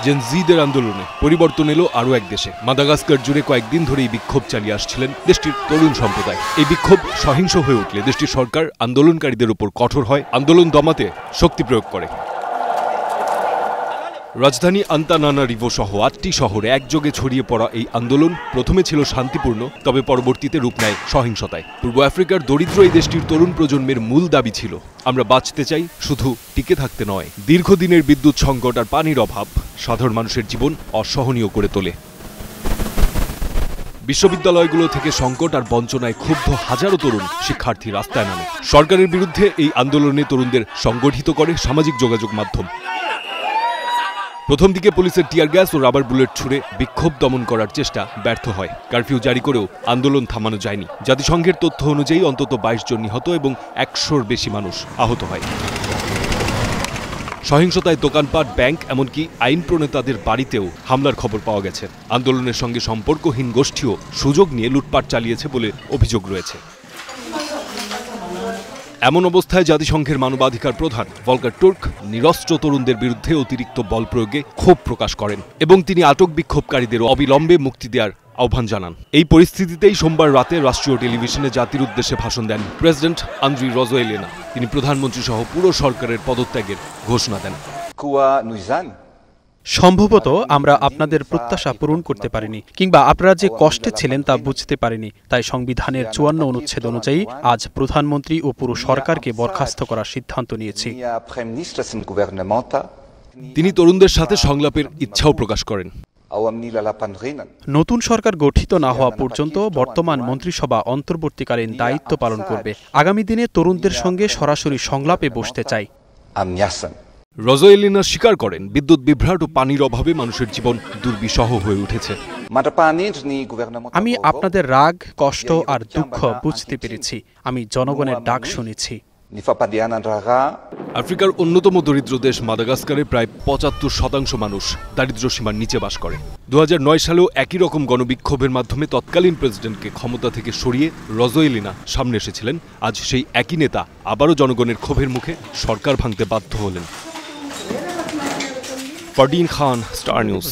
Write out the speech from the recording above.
Gen জিদের আন্দোলনে পরিবর্তন এলো আরও এক দেশে। মাদাগাস্কার জুড়ে কয়েকদিন ধরে এই বিক্ষোভ চালিয়ে আসছিলেন দেশটির তরুণ সম্প্রদায়। এই বিক্ষোভ সহিংস হয়ে উঠলে দেশটির সরকার আন্দোলনকারীদের উপর কঠোর হয়, আন্দোলন দমাতে শক্তি প্রয়োগ করে। রাজধানী আন্তানানারিভো সহ ৮টি শহরে একযোগে ছড়িয়ে পড়া এই আন্দোলন প্রথমে ছিল শান্তিপূর্ণ, তবে পরবর্তীতে রূপ নেয় সহিংসতায়। পূর্ব আফ্রিকার দরিদ্র এই দেশটির তরুণ প্রজন্মের মূল দাবি ছিল, আমরা বাঁচতে চাই, শুধু টিকে থাকতে নয়। দীর্ঘদিনের বিদ্যুৎ সংকট আর পানির অভাব সাধারণ মানুষের জীবন অসহনীয় করে তোলে। বিশ্ববিদ্যালয়গুলো থেকে সংকট আর বঞ্চনায় ক্ষুব্ধ হাজারো তরুণ শিক্ষার্থী রাস্তায় নামে। সরকারের বিরুদ্ধে এই আন্দোলনে তরুণদের সংগঠিত করে সামাজিক যোগাযোগ মাধ্যম। প্রথম দিকে পুলিশের টিয়ার গ্যাস ও রাবার বুলেট ছুড়ে বিক্ষোভ দমন করার চেষ্টা ব্যর্থ হয়। কারফিউ জারি করেও আন্দোলন থামানো যায়নি। জাতিসংঘের তথ্য অনুযায়ী অন্তত ২২ জন নিহত এবং ১০০-র বেশি মানুষ আহত হয়। সহিংসতায় দোকানপাট, ব্যাংক, এমনকি আইন প্রণেতাদের বাড়িতেও হামলার খবর পাওয়া গেছে। আন্দোলনের সঙ্গে সম্পর্কহীন গোষ্ঠীও সুযোগ নিয়ে লুটপাট চালিয়েছে বলে অভিযোগ রয়েছে। এমন অবস্থায় জাতিসংঘের মানবাধিকার প্রধান ভলকার তুর্ক নিরস্ত্র তরুণদের বিরুদ্ধে অতিরিক্ত বল প্রয়োগে ক্ষোভ প্রকাশ করেন এবং তিনি আটক বিক্ষোভকারীদের অবিলম্বে মুক্তি দেওয়ার আহ্বান জানান। এই পরিস্থিতিতেই সোমবার রাতে রাষ্ট্রীয় টেলিভিশনে জাতির উদ্দেশ্যে ভাষণ দেন প্রেসিডেন্ট আন্দ্রি রজোয়েলিনা। তিনি প্রধানমন্ত্রী সহ পুরো সরকারের পদত্যাগের ঘোষণা দেন। সম্ভবত আমরা আপনাদের প্রত্যাশা পূরণ করতে পারিনি, কিংবা আপনারা যে কষ্টে ছিলেন তা বুঝতে পারিনি। তাই সংবিধানের ৫৪ অনুচ্ছেদ অনুযায়ী আজ প্রধানমন্ত্রী ও পুরো সরকারকে বরখাস্ত করার সিদ্ধান্ত নিয়েছি। তিনি তরুণদের সাথে সংলাপের ইচ্ছাও প্রকাশ করেন। নতুন সরকার গঠিত না হওয়া পর্যন্ত বর্তমান মন্ত্রিসভা অন্তর্বর্তীকালীন দায়িত্ব পালন করবে। আগামী দিনে তরুণদের সঙ্গে সরাসরি সংলাপে বসতে চাই। রজোয়েলিনা স্বীকার করেন, বিদ্যুৎ বিভ্রাট ও পানির অভাবে মানুষের জীবন দুর্বিষহ হয়ে উঠেছে। আমি আপনাদের রাগ, কষ্ট আর দুঃখ বুঝতে পেরেছি। আমি জনগণের ডাক শুনেছি। আফ্রিকার অন্যতম দরিদ্র দেশ মাদাগাস্কারে প্রায় ৭৫% মানুষ দারিদ্র্যসীমার নিচে বাস করে। ২০০৯ সালেও একই রকম গণবিক্ষোভের মাধ্যমে তৎকালীন প্রেসিডেন্টকে ক্ষমতা থেকে সরিয়ে রজোয়েলিনা সামনে এসেছিলেন। আজ সেই একই নেতা আবারও জনগণের ক্ষোভের মুখে সরকার ভাঙতে বাধ্য হলেন। ফারদিন খান, স্টার নিউজ।